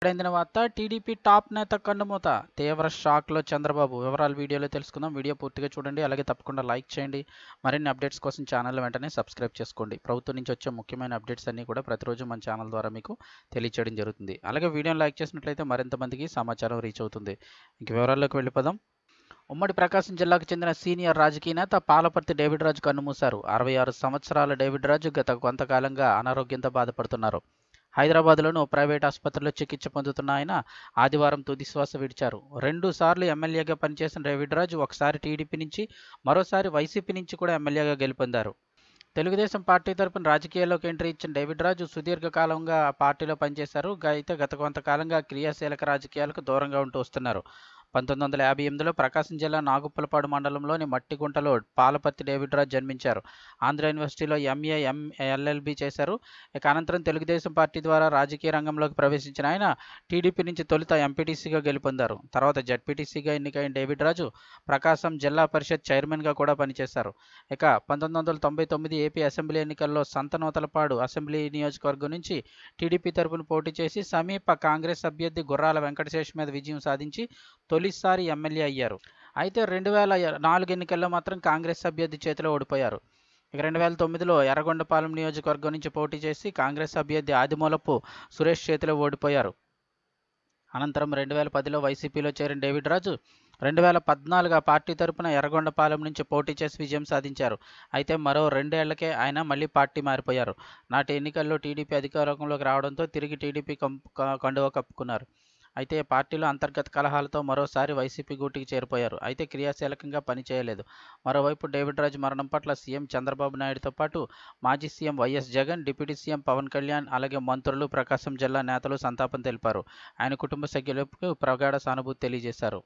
ఇప్పుడైందిన వార్త TDP top నేత కన్నుమూత తీవ్ర షాక్లో చంద్రబాబు వివరాలు వీడియోలో తెలుసుకుందాం. వీడియో పూర్తిగా చూడండి, అలాగే తప్పకుండా లైక్ చేయండి. మరిన్ని అప్డేట్స్ కోసం ఛానల్ వెంటనే సబ్స్క్రైబ్ చేసుకోండి. ప్రభుత్వం నుంచి వచ్చే ముఖ్యమైన అప్డేట్స్ అన్నీ కూడా ప్రతిరోజు మన ఛానల్ ద్వారా మీకు తెలియచేయడం జరుగుతుంది. అలాగే వీడియోని లైక్ చేసినట్లయితే మరింత మందికి సమాచారం రీచ్ అవుతుంది. ఇంక వివరాల్లోకి వెళ్ళిపోదాం. ఉమ్మడి ప్రకాశం జిల్లాకు చెందిన సీనియర్ రాజకీయ నేత పాలపర్తి డేవిడ్ రాజు కన్నుమూశారు. 66 సంవత్సరాల డేవిడ్ రాజు గత కొంతకాలంగా అనారోగ్యంతో బాధపడుతున్నారు. హైదరాబాద్లోని ఓ ప్రైవేట్ ఆసుపత్రిలో చికిత్స పొందుతున్న ఆయన ఆదివారం తుదిశ్వాస విడిచారు. 2 సార్లు ఎమ్మెల్యేగా పనిచేసిన డేవిడ్ రాజు ఒకసారి టీడీపీ నుంచి, మరోసారి వైసీపీ నుంచి కూడా ఎమ్మెల్యేగా గెలుపొందారు. తెలుగుదేశం పార్టీ తరపున రాజకీయాల్లోకి ఎంట్రీ ఇచ్చిన డేవిడ్ రాజు సుదీర్ఘకాలంగా ఆ పార్టీలో పనిచేశారు. అయితే గత కొంతకాలంగా క్రియాశీలక రాజకీయాలకు దూరంగా ఉంటూ వస్తున్నారు. 1958లో ప్రకాశం జిల్లా నాగుప్పలపాడు మండలంలోని మట్టిగుంటలో పాలపర్తి డేవిడ్ రాజు జన్మించారు. ఆంధ్ర యూనివర్సిటీలో ఎంఏ, ఎల్ఎల్బి చేశారు. ఇక అనంతరం తెలుగుదేశం పార్టీ ద్వారా రాజకీయ రంగంలోకి ప్రవేశించిన ఆయన టీడీపీ నుంచి తొలుత ఎంపీటీసీగా గెలుపొందారు. తర్వాత జడ్పీటీసీగా ఎన్నికైన డేవిడ్ రాజు ప్రకాశం జిల్లా పరిషత్ చైర్మన్గా కూడా పనిచేశారు. ఇక 1999 ఏపీ అసెంబ్లీ ఎన్నికల్లో సంతనూతలపాడు అసెంబ్లీ నియోజకవర్గం నుంచి టీడీపీ తరపున పోటీ చేసి సమీప కాంగ్రెస్ అభ్యర్థి గుర్రాల వెంకటశేష్ మీద విజయం సాధించి తొలిసారి ఎమ్మెల్యే అయ్యారు. అయితే 2004 ఎన్నికల్లో మాత్రం కాంగ్రెస్ అభ్యర్థి చేతిలో ఓడిపోయారు. ఇక 2009లో ఎర్రగొండపాలెం నియోజకవర్గం నుంచి పోటీ చేసి కాంగ్రెస్ అభ్యర్థి ఆదిమూలపు సురేష్ చేతిలో ఓడిపోయారు. అనంతరం 2010లో వైసీపీలో చేరిన డేవిడ్ రాజు 2014 ఆ పార్టీ తరపున ఎర్రగొండపాలెం నుంచి పోటీ చేసి విజయం సాధించారు. అయితే మరో 2 ఏళ్లకే ఆయన మళ్లీ పార్టీ మారిపోయారు. నాటి ఎన్నికల్లో టీడీపీ అధికారంలోకి రావడంతో తిరిగి టీడీపీ కండువా కప్పుకున్నారు. అయితే పార్టీలో అంతర్గత కలహాలతో మరోసారి వైసీపీ గూటికి చేరిపోయారు. అయితే క్రియాశీలకంగా పనిచేయలేదు. మరోవైపు డేవిడ్ రాజు మరణం పట్ల సీఎం చంద్రబాబు నాయుడుతో పాటు మాజీ CM YS Jagan, deputy CM Pawan Kalyan, అలాగే మంత్రులు, ప్రకాశం జిల్లా నేతలు సంతాపం తెలిపారు. ఆయన కుటుంబ సభ్యులకు ప్రగాఢ సానుభూతి తెలియజేశారు.